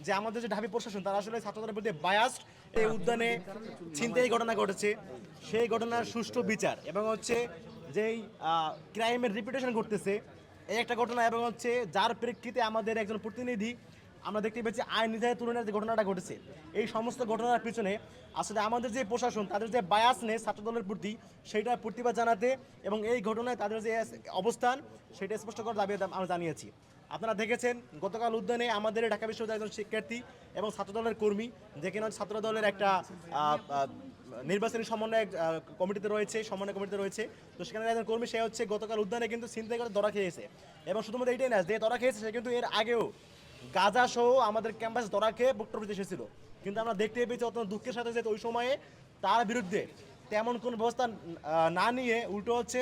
যে আমাদের যে ঢাবি প্রশাসন তারা আসলে ছাত্রদের প্রতি বায়াসড। এই উদ্যানে ছিনতাই ঘটনা ঘটেছে, সেই ঘটনার সুষ্ঠু বিচার এবং হচ্ছে যেই ক্রাইমের রিপিটেশন ঘটতেছে এই একটা ঘটনা, এবং হচ্ছে যার প্রেক্ষিতে আমাদের একজন প্রতিনিধি আমরা দেখতে পেয়েছি আইন নির্ধারিত তুলনায় যে ঘটনাটা ঘটেছে, এই সমস্ত ঘটনার পিছনে আসলে আমাদের যে প্রশাসন তাদের যে বায়াসনেস ছাত্রদলের প্রতি সেইটা প্রতিবাদ জানাতে এবং এই ঘটনায় তাদের যে অবস্থান সেটা স্পষ্ট করার দাবি আমরা জানিয়েছি। আপনারা দেখেছেন গতকাল উদ্যানে আমাদের ঢাকা বিশ্ববিদ্যালয়ের একজন শিক্ষার্থী এবং ছাত্রদলের কর্মী, যেখানে ছাত্রদলের একটা নির্বাচনী সমন্বয় কমিটিতে রয়েছে, সমন্বয় কমিটিতে রয়েছে, তো সেখানে একজন কর্মী সে হচ্ছে গতকাল উদ্যানে কিন্তু ছিনতাই করে ধরা খেয়েছে। এবং শুধুমাত্র এইটাই না, যে ধরা খেয়েছে সে কিন্তু এর আগেও গাঁজা সহ আমাদের ক্যাম্পাসে ধরা খেয়ে বক্তব্য দিতে এসেছিল। কিন্তু আমরা দেখতে পেয়েছি অত্যন্ত দুঃখের সাথে যে ওই সময়ে তার বিরুদ্ধে তেমন কোনো ব্যবস্থা না নিয়ে উল্টো হচ্ছে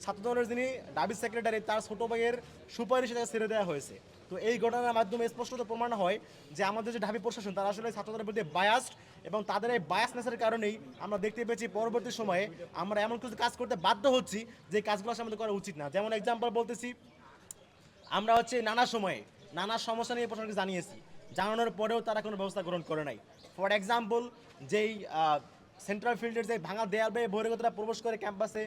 ছাত্রদলের যিনি ডাবি সেক্রেটারি তার ছোট ভাইয়ের সুপারিশে তাকে ছেড়ে দেওয়া হয়েছে। তো এই ঘটনার মাধ্যমে স্পষ্টত প্রমাণ হয় যে আমাদের যে ঢাবি প্রশাসন তারা আসলে ছাত্রদের প্রতি বায়াসড, এবং তাদের এই বায়াসনেসের কারণেই আমরা দেখতে পেয়েছি পরবর্তী সময়ে আমরা এমন কিছু কাজ করতে বাধ্য হচ্ছি যে কাজগুলো আসলে আমাদের করা উচিত না। যেমন এক্সাম্পল বলতেছি, আমরা হচ্ছে নানা সময়ে নানা সমস্যা নিয়ে প্রশাসনকে জানিয়েছি, জানানোর পরেও তারা কোনো ব্যবস্থা গ্রহণ করে নাই। ফর এক্সাম্পল, যেই সেন্ট্রাল ফিল্ডের যে ভাঙা দেয়াল বেয়ে বহিরাগতরা প্রবেশ করে ক্যাম্পাসে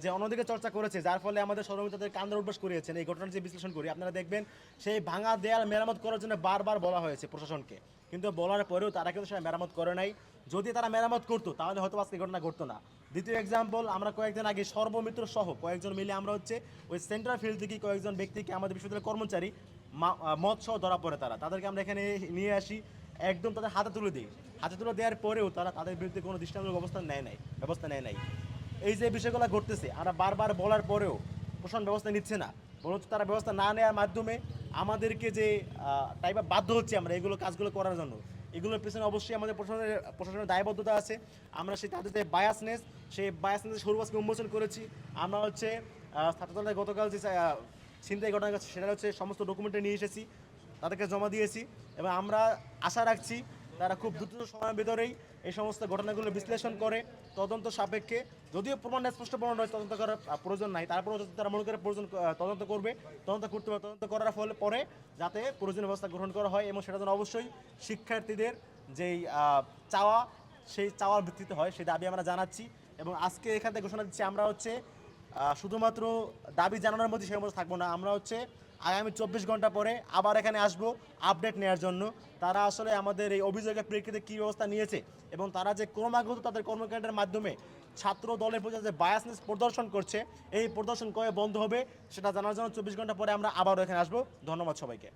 যে অন্যদিকে চর্চা করেছে, যার ফলে আমাদের সহকর্মীদের কান্দর উদ্বাস করিয়েছেন, এই ঘটনার যে বিশ্লেষণ করি আপনারা দেখবেন সেই ভাঙা দেয়াল মেরামত করার জন্য বারবার বলা হয়েছে প্রশাসনকে, কিন্তু বলার পরেও তারা কিন্তু সেটা মেরামত করে নাই। যদি তারা মেরামত করতো তাহলে হয়তো আজকে ঘটনা ঘটতো না। দ্বিতীয় এক্সাম্পল, আমরা কয়েকদিন আগে সর্বমিত্র সহ কয়েকজন মিলে আমরা হচ্ছে ওই সেন্ট্রাল ফিল্ড থেকে কয়েকজন ব্যক্তিকে আমাদের বিশ্ববিদ্যালয়ের কর্মচারী মদ সহ ধরা পড়ে, তাদেরকে আমরা এখানে নিয়ে আসি, একদম তাদের হাতে তুলে দিই। হাতে তুলে দেওয়ার পরেও তারা তাদের বিরুদ্ধে কোনো দৃষ্টান্তমূলক ব্যবস্থা নেয় নাই। এই যে বিষয়গুলো ঘটতেছে আমরা বারবার বলার পরেও প্রশাসন ব্যবস্থা নিচ্ছে না, বরঞ্চ তারা ব্যবস্থা না নেওয়ার মাধ্যমে আমাদেরকে যে টাইপ বাধ্য হচ্ছে আমরা এগুলো কাজগুলো করার জন্য, এগুলোর পেছনে অবশ্যই আমাদের প্রশাসনের দায়বদ্ধতা আছে। আমরা সেই তাদের যে বায়াসনেস, সেই বায়াসনেস সর্বাসকে উন্মোচন করেছি। আমরা হচ্ছে ছাত্রদলের গতকাল যে ছিনতাই ঘটনা গেছে সেটা হচ্ছে সমস্ত ডকুমেন্টে নিয়ে এসেছি, তাদেরকে জমা দিয়েছি, এবং আমরা আশা রাখছি তারা খুব দ্রুত সময়ের ভিতরেই এই সমস্ত ঘটনাগুলো বিশ্লেষণ করে তদন্ত সাপেক্ষে, যদিও প্রমাণ স্পষ্ট প্রমাণ রয়েছে তদন্ত করার প্রয়োজন নাই, তারপরেও যদি তারা মনে করে প্রয়োজন তদন্ত করবে, তদন্ত করতে হবে, তদন্ত করার ফলে পরে যাতে প্রয়োজনীয় ব্যবস্থা গ্রহণ করা হয়, এবং সেটা যেন অবশ্যই শিক্ষার্থীদের যেই চাওয়া সেই চাওয়ার ভিত্তিতে হয় সেই দাবি আমরা জানাচ্ছি। এবং আজকে এখান থেকে ঘোষণা দিচ্ছি আমরা হচ্ছে শুধুমাত্র দাবি জানানোর মধ্যে সেই মধ্যে থাকবো না, আমরা হচ্ছে আগামী 24 ঘন্টা পরে আবার এখানে আসবো আপডেট নেওয়ার জন্য তারা আসলে আমাদের এই অভিযোগের প্রেক্ষিতে কী ব্যবস্থা নিয়েছে, এবং তারা যে ক্রমাগত তাদের কর্মকাণ্ডের মাধ্যমে ছাত্র দলের প্রতি যে বায়াসনেস প্রদর্শন করছে এই প্রদর্শন কবে বন্ধ হবে সেটা জানার জন্য 24 ঘন্টা পরে আমরা আবারও এখানে আসবো। ধন্যবাদ সবাইকে।